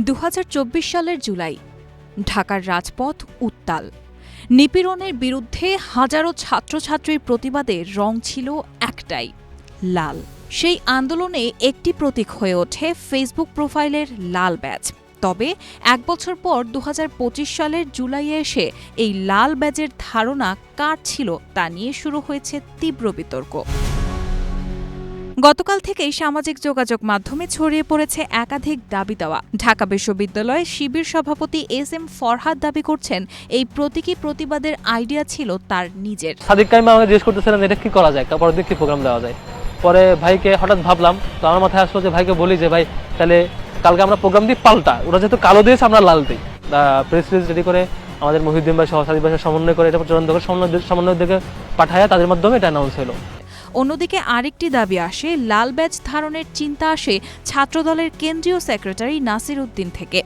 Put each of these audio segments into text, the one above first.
২০২৪ সালের জুলাই ঢাকার রাজপথ উত্তাল। নিপীড়নের বিরুদ্ধে হাজারো ছাত্রছাত্রীর প্রতিবাদে রং ছিল একটাই, লাল। সেই আন্দোলনে একটি প্রতীক হয়ে ওঠে ফেসবুক প্রোফাইলের লাল ব্যাজ। তবে এক বছর পর ২০২৫ সালের জুলাইয়ে এসে এই লাল ব্যাজের ধারণা কার ছিল তা নিয়ে শুরু হয়েছে তীব্র বিতর্ক। গতকাল থেকেই সামাজিক যোগাযোগ মাধ্যমে ছড়িয়ে পড়েছে একাধিক দাবি দেওয়া। ঢাকা বিশ্ববিদ্যালয়ে শিবির সভাপতি এস.এম. ফরহাদ দাবি করছেন, এই প্রতীকী প্রতিবাদের আইডিয়া ছিল তার নিজের। সাদিক কাইম আমাকে জিজ্ঞেস করতেছিলেন এটা কি করা যায়, পরের দিন কি প্রোগ্রাম দেওয়া যায়। পরে ভাইকে হঠাৎ ভাবলাম, তো আমার মাথায় আসলো যে ভাইকে বলি যে ভাই তাহলে কালকে আমরা প্রোগ্রাম দিই পাল্টা, ওরা যেহেতু কালো দিয়েছে আমরা লাল দিই। প্রেস রিলিজ রেডি করে আমাদের মহিউদ্দিন ভাই সহ সাদিক ভাইয়ের সমন্বয় করে এটা চূড়ান্ত করে সমন্বয় দিকে পাঠায়, তাদের মাধ্যমে এটা অ্যানাউন্স হলো। অন্যদিকে আরেকটি দাবি আসে, লাল ব্যাজ ধারণের চিন্তা আসে ছাত্রদলের কেন্দ্রীয় সেক্রেটারি নাসির উদ্দিন থেকে।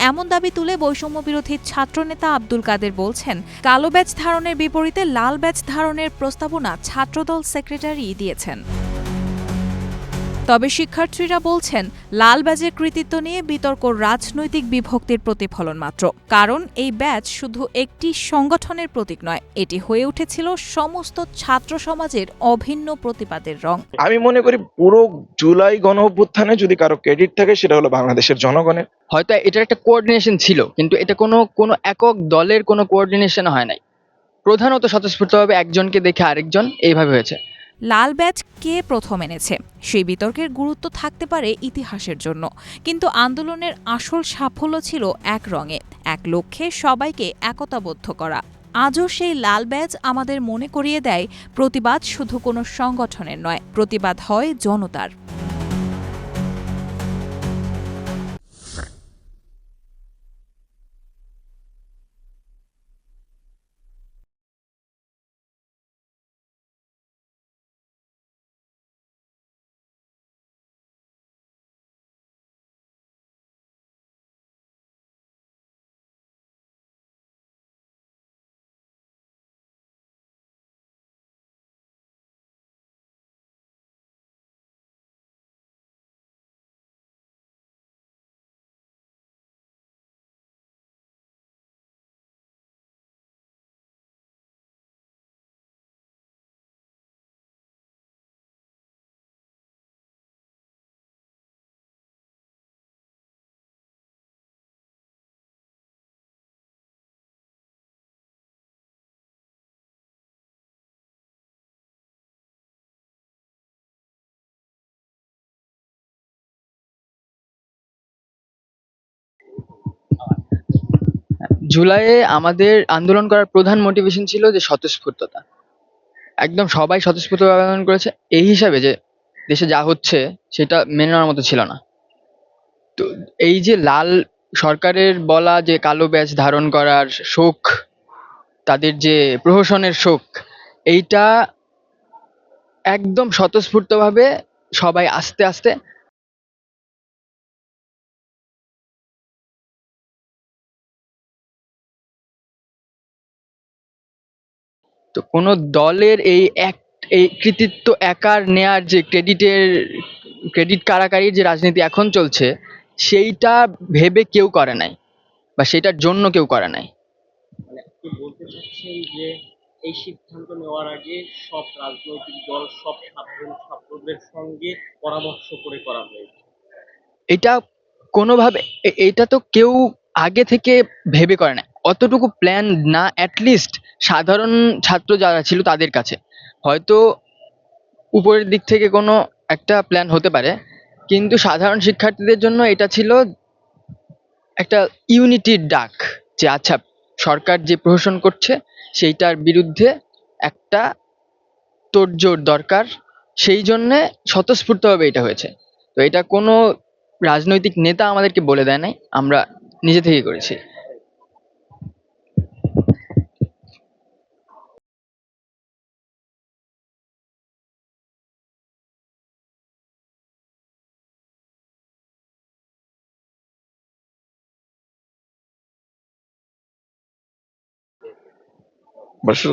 এমন দাবি তুলে বৈষম্য বিরোধী ছাত্রনেতা আব্দুল কাদের বলছেন, কালো ব্যাজ ধারণের বিপরীতে লাল ব্যাজ ধারণের প্রস্তাবনা ছাত্রদল সেক্রেটারি দিয়েছেন। তবে শিক্ষার্থীরা বলছেন, লাল ব্যাজের কৃতিত্ব নিয়ে বিতর্ক রাজনৈতিক বিভক্তির প্রতিফলন মাত্র। কারণ এই ব্যাজ শুধু একটি সংগঠনের প্রতীক নয়, এটি হয়ে উঠেছিল সমস্ত ছাত্র সমাজের অভিন্ন প্রতিবাদের রং। আমি মনে করি পুরো জুলাই গণ অভ্যুত্থানে যদি কারো ক্রেডিট থাকে সেটা হলো বাংলাদেশের জনগণের। হয়তো এটার একটা কোঅর্ডিনেশন ছিল, কিন্তু এটা কোনো একক দলের কোনো কোঅর্ডিনেশন হয় নাই। প্রধানত স্বতঃস্ফূর্তভাবে একজনকে দেখে আরেকজন এইভাবে হয়েছে। লাল ব্যাজ কে প্রথম এনেছে সেই বিতর্কের গুরুত্ব থাকতে পারে ইতিহাসের জন্য, কিন্তু আন্দোলনের আসল সাফল্য ছিল এক রঙে, এক লক্ষ্যে সবাইকে একতাবদ্ধ করা। আজও সেই লাল ব্যাজ আমাদের মনে করিয়ে দেয়, প্রতিবাদ শুধু কোনো সংগঠনের নয়, প্রতিবাদ হয় জনতার। জুলাইয়ে আমাদের আন্দোলন করার প্রধান মোটিভেশন ছিল যে স্বতঃস্ফূর্ততা। একদম সবাই স্বতঃস্ফূর্তভাবে আন্দোলন করেছে, এই হিসাবে যে দেশে যা হচ্ছে সেটা মেনে নেওয়ার মতো ছিল না। তো এই যে লাল সরকারের বলা যে কালো ব্যাজ ধারণ করার শোক, তাদের যে প্রহসনের শোক, এইটা একদম স্বতঃস্ফূর্তভাবে সবাই আস্তে আস্তে। তো কোনো দলের এই কৃতিত্ব একার নেয়ার যে ক্রেডিট কাড়াকাড়ির যে রাজনীতি এখন চলছে, সেইটা ভেবে কেউ করে নাই বা সেটার জন্য কেউ করে নাই। মানে আপনি বলতে চাচ্ছেন যে এই সিদ্ধান্ত নেওয়ার আগে সব রাজনৈতিক দল সব ছাত্রদের সঙ্গে পরামর্শ করে করা হয়েছে। এটা কোনোভাবে এটা তো কেউ আগে থেকে ভেবে করে না, অতটুকু প্ল্যান না। অ্যাটলিস্ট সাধারণ ছাত্র যারা ছিল তাদের কাছে হয়তো উপরের দিক থেকে কোনো একটা প্ল্যান হতে পারে, কিন্তু সাধারণ শিক্ষার্থীদের জন্য এটা ছিল একটা ইউনিটির ডাক, যে আচ্ছা সরকার যে প্রহসন করছে সেইটার বিরুদ্ধে একটা তোড়জোড় দরকার। সেই জন্যে স্বতঃস্ফূর্তভাবে এটা হয়েছে। তো এটা কোনো রাজনৈতিক নেতা আমাদেরকে বলে দেয় নাই, আমরা নিজে থেকে করেছি। বসু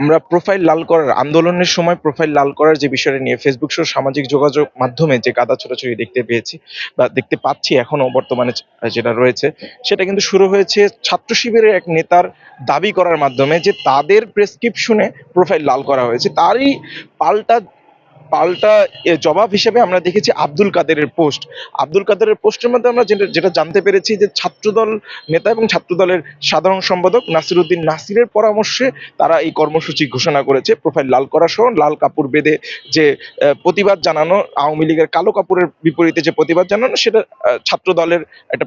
আমরা প্রোফাইল লাল করার আন্দোলনের সময় প্রোফাইল লাল করার যে বিষয়টা নিয়ে ফেসবুক সহ সামাজিক যোগাযোগ মাধ্যমে যে কাদা ছোড়াছুড়ি দেখতে পেয়েছি বা দেখতে পাচ্ছি এখনো বর্তমানে যেটা রয়েছে, সেটা কিন্তু শুরু হয়েছে ছাত্র শিবিরের এক নেতার দাবি করার মাধ্যমে যে তাদের প্রেসক্রিপশনে প্রোফাইল লাল করা হয়েছে। তারই পাল্টা পাল্টা জবাব হিসেবে আমরা দেখেছি আব্দুল কাদেরের পোস্ট। আব্দুল কাদেরের পোস্টের মধ্যে আমরা যেটা যেটা জানতে পেরেছি যে ছাত্রদল নেতা এবং ছাত্রদলের সাধারণ সম্পাদক নাসিরউদ্দিন নাসিরের পরামর্শে তারা এই কর্মসূচি ঘোষণা করেছে। প্রোফাইল লাল করা সহ লাল কাপড় বেঁধে যে প্রতিবাদ জানানো, আওয়ামী লীগের কালো কাপড়ের বিপরীতে যে প্রতিবাদ জানানো, সেটা ছাত্রদলের একটা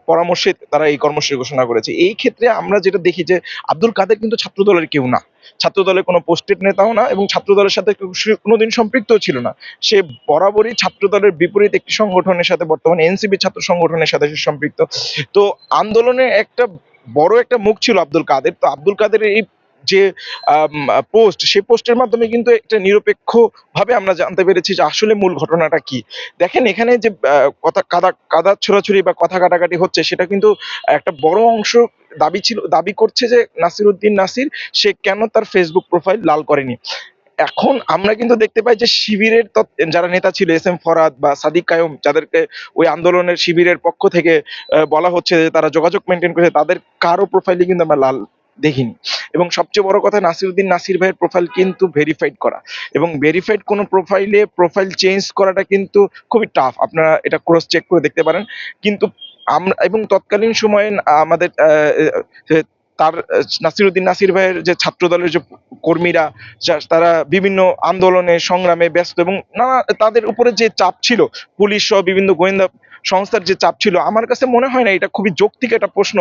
পরামর্শে তারা এই কর্মসূচি ঘোষণা করেছে। এই ক্ষেত্রে আমরা যেটা দেখি যে আব্দুল কাদের কিন্তু ছাত্রদলের কেউ না, ছাত্রদলের কোনো পোস্টেড নেতাও না এবং ছাত্রদলের সাথে সে কোনোদিন সম্পৃক্তও ছিল না। সে বরাবরই ছাত্রদলের বিপরীত একটি সংগঠনের সাথে, বর্তমানে এনসিপি ছাত্র সংগঠনের সাথে সে সম্পৃক্ত। তো আন্দোলনের একটা বড় একটা মুখ ছিল আব্দুল কাদের। তো আব্দুল কাদের এই যে পোস্ট, সেই পোস্টের মাধ্যমে কিন্তু একটা নিরপেক্ষ ভাবে আমরা জানতে পেরেছি যে আসলে মূল ঘটনাটা কি। দেখেন এখানে যে কথা কাদা কাদা ছোড়াছুড়ি বা কথা কাটাকাটি হচ্ছে, সেটা কিন্তু একটা বড় অংশ দাবি করছে যে নাসিরউদ্দিন নাসির সে কেন তার ফেসবুক প্রোফাইল লাল করেনি। এখন আমরা কিন্তু দেখতে পাই যে শিবিরের যারা নেতা ছিল এস এম ফরহাদ বা সাদিক কায়ুম, যাদেরকে ওই আন্দোলনের শিবিরের পক্ষ থেকে বলা হচ্ছে যে তারা যোগাযোগ মেনটেন করেছে, তাদের কারো প্রোফাইলে কিন্তু আমরা লাল দেখিনি। এবং সবচেয়ে বড় কথা, নাসিরউদ্দিন নাসির ভাইয়ের প্রোফাইল কিন্তু ভেরিফাইড করা, এবং ভেরিফাইড কোনো প্রোফাইলে প্রোফাইল চেঞ্জ করাটা কিন্তু খুবই টাফ। আপনারা এটা ক্রস চেক করে দেখতে পারেন। কিন্তু আমরা এবং তৎকালীন সময়ে আমাদের তার নাসিরউদ্দিন নাসির ভাইয়ের যে ছাত্রদলের যে কর্মীরা, তারা বিভিন্ন আন্দোলনে সংগ্রামে ব্যস্ত এবং নানা তাদের উপরে যে চাপ ছিল, পুলিশ সহ বিভিন্ন গোয়েন্দা সংস্থার যে চাপ ছিল, আমার কাছে মনে হয় না এটা খুবই যৌক্তিক একটা প্রশ্ন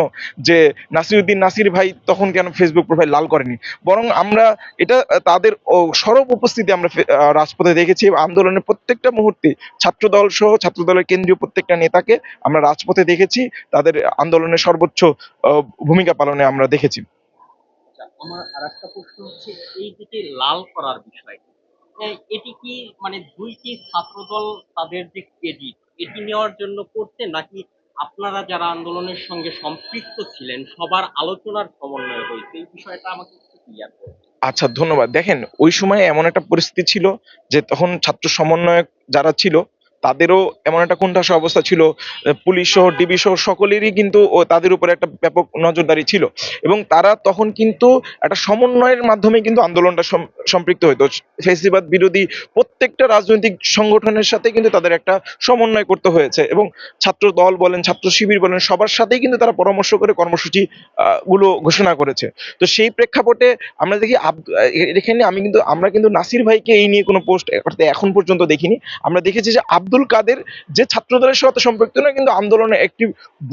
যে নাসিরউদ্দিন নাসির ভাই তখন কেন ফেসবুক প্রোফাইল লাল করেনি। বরং আমরা এটা তাদের সরব উপস্থিতি আমরা রাজপথে দেখেছি। আন্দোলনের প্রত্যেকটা মুহূর্তে ছাত্রদল সহ ছাত্রদলের কেন্দ্রীয় প্রত্যেকটা নেতাকে আমরা রাজপথে দেখেছি, তাদের আন্দোলনের সর্বোচ্চ ভূমিকা পালনে আমরা দেখেছি। আচ্ছা, আমার আরেকটা প্রশ্ন হচ্ছে এই যে লাল করার বিষয়টি, এটি কি মানে দুইটি ছাত্রদল তাদের যে ক্রেডিট এটি নেওয়ার জন্য করছে, নাকি আপনারা যারা আন্দোলনের সঙ্গে সম্পৃক্ত ছিলেন সবার আলোচনার সমন্বয় হয়েছে? এই বিষয়টা আমাকে একটু ক্লিয়ার করুন। আচ্ছা, ধন্যবাদ। দেখেন ওই সময়ে এমন একটা পরিস্থিতি ছিল যে তখন ছাত্র সমন্বয়ক যারা ছিল তাদেরও এমন একটা কোণঠাসা অবস্থা ছিল। পুলিশ সহ ডিবি সহ সকলেরই কিন্তু তাদের উপরে একটা ব্যাপক নজরদারি ছিল এবং তারা তখন কিন্তু একটা সমন্বয়ের মাধ্যমে কিন্তু আন্দোলনটা সম্পৃক্ত হইতো। ফ্যাসিবাদ বিরোধী প্রত্যেকটা রাজনৈতিক সংগঠনের সাথে কিন্তু তাদের একটা সমন্বয় করতে হয়েছে এবং ছাত্র দল বলেন, ছাত্র শিবির বলেন, সবার সাথেই কিন্তু তারা পরামর্শ করে কর্মসূচি গুলো ঘোষণা করেছে। তো সেই প্রেক্ষাপটে আমরা দেখি এখানে আমরা কিন্তু নাসির ভাইকে এই নিয়ে কোনো পোস্ট এখন পর্যন্ত দেখিনি। আমরা দেখেছি যে আব্দুল কাদের যে ছাত্রদলের সাথে সম্পৃক্ত নয়, কিন্তু আন্দোলনে একটি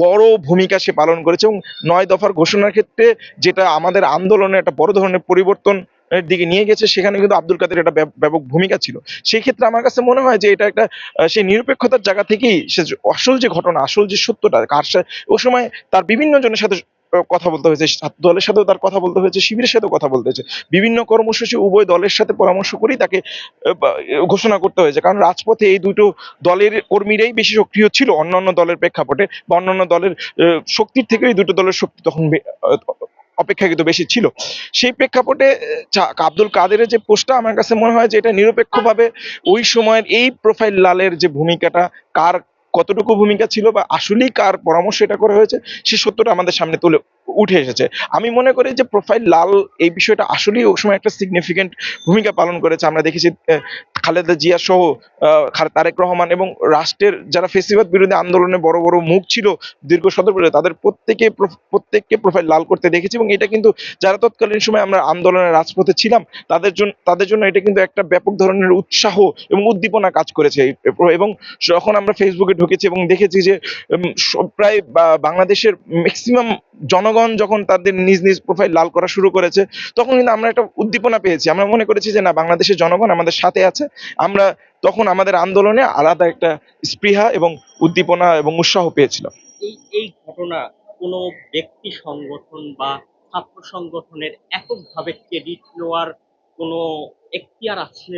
বড় ভূমিকা সে পালন করেছে এবং ৯ দফার ঘোষণার ক্ষেত্রে যেটা আমাদের আন্দোলনে একটা বড় ধরনের পরিবর্তন এর দিকে নিয়ে গেছে, সেখানে কিন্তু আব্দুল কাদের একটা ব্যাপক ভূমিকা ছিল। সেই ক্ষেত্রে আমার কাছে মনে হয় যে এটা একটা সেই নিরপেক্ষতার জায়গা থেকেই সে আসল যে ঘটনা, আসল যে সত্যটা কার সাথে ওই সময় তার বিভিন্ন জনের সাথে কথা বলতে হয়েছে, ছাত্র দলের সাথেও তার কথা বলতে হয়েছে, শিবিরের সাথেও কথা বলতে হয়েছে, বিভিন্ন কর্মসূচি উভয় দলের সাথে পরামর্শ করেই তাকে ঘোষণা করতে হয়েছে। কারণ রাজপথে এই দুটো দলের কর্মীরাই বেশি সক্রিয় ছিল অন্যান্য দলের প্রেক্ষাপটে, বা অন্যান্য দলের শক্তির থেকে এই দুটো দলের শক্তি তখন অপেক্ষাকৃত বেশি ছিল। সেই প্রেক্ষাপটে আব্দুল কাদেরের যে পোস্টটা, আমার কাছে মনে হয় যে এটা নিরপেক্ষভাবে ওই সময়ের এই প্রোফাইল লালের যে ভূমিকাটা, কার কতটুকু ভূমিকা ছিল বা আসলেই কার পরামর্শ এটা করা হয়েছে, সে সত্যটা আমাদের সামনে তুলে উঠে এসেছে। আমি মনে করি যে প্রোফাইল লাল এই বিষয়টা আসলেই ওই সময় একটা সিগনিফিকেন্ট ভূমিকা পালন করেছে। আমরা দেখেছি খালেদা জিয়া সহ তারেক রহমান এবং রাষ্ট্রের যারা ফেসিবাদ বিরোধী আন্দোলনে বড় বড় মুখ ছিল দীর্ঘ ১৭ বছর, তাদের প্রত্যেককে প্রোফাইল লাল করতে দেখেছি এবং এটা কিন্তু যারা তৎকালীন সময় আমরা আন্দোলনের রাজপথে ছিলাম তাদের জন্য এটা কিন্তু একটা ব্যাপক ধরনের উৎসাহ এবং উদ্দীপনা কাজ করেছে। এবং যখন আমরা ফেসবুকে ঢুকেছি এবং দেখেছি যে প্রায় বাংলাদেশের ম্যাক্সিমাম জনগণ যখন তাদের নিজ নিজ প্রোফাইল লাল করা শুরু করেছে, তখন কিন্তু আমরা একটা উদ্দীপনা পেয়েছি। আমরা মনে করেছি যে না, বাংলাদেশের জনগণ আমাদের সাথে আছে। আমরা তখন আমাদের আন্দোলনে আলাদা একটা স্পৃহা এবং উদ্দীপনা এবং উৎসাহ পেয়েছিলাম। এই ঘটনা কোনো ব্যক্তি সংগঠন বা ছাত্র সংগঠনের এককভাবে ক্রেডিট নেওয়ার কোনো এখতিয়ার আছে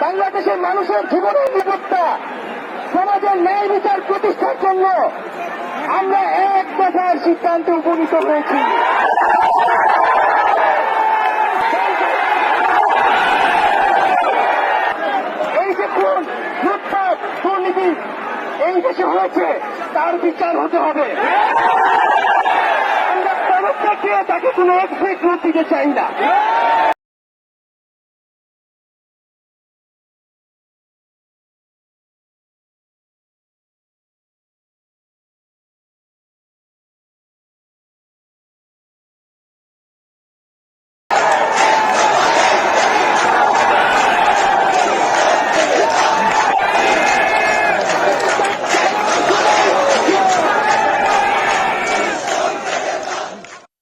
বাংলাদেশের মানুষের জীবনের নিরাপত্তা, সমাজের ন্যায় বিচার প্রতিষ্ঠার জন্য আমরা এক দফার সিদ্ধান্তে উপনীত হয়েছি। এই যে খুন, লুটপাট, দুর্নীতি এই দেশে হয়েছে, তার বিচার হতে হবে। আমরা পদত্যাগ দিয়ে তাকে কোনো এক্সিট দিতে চাই না।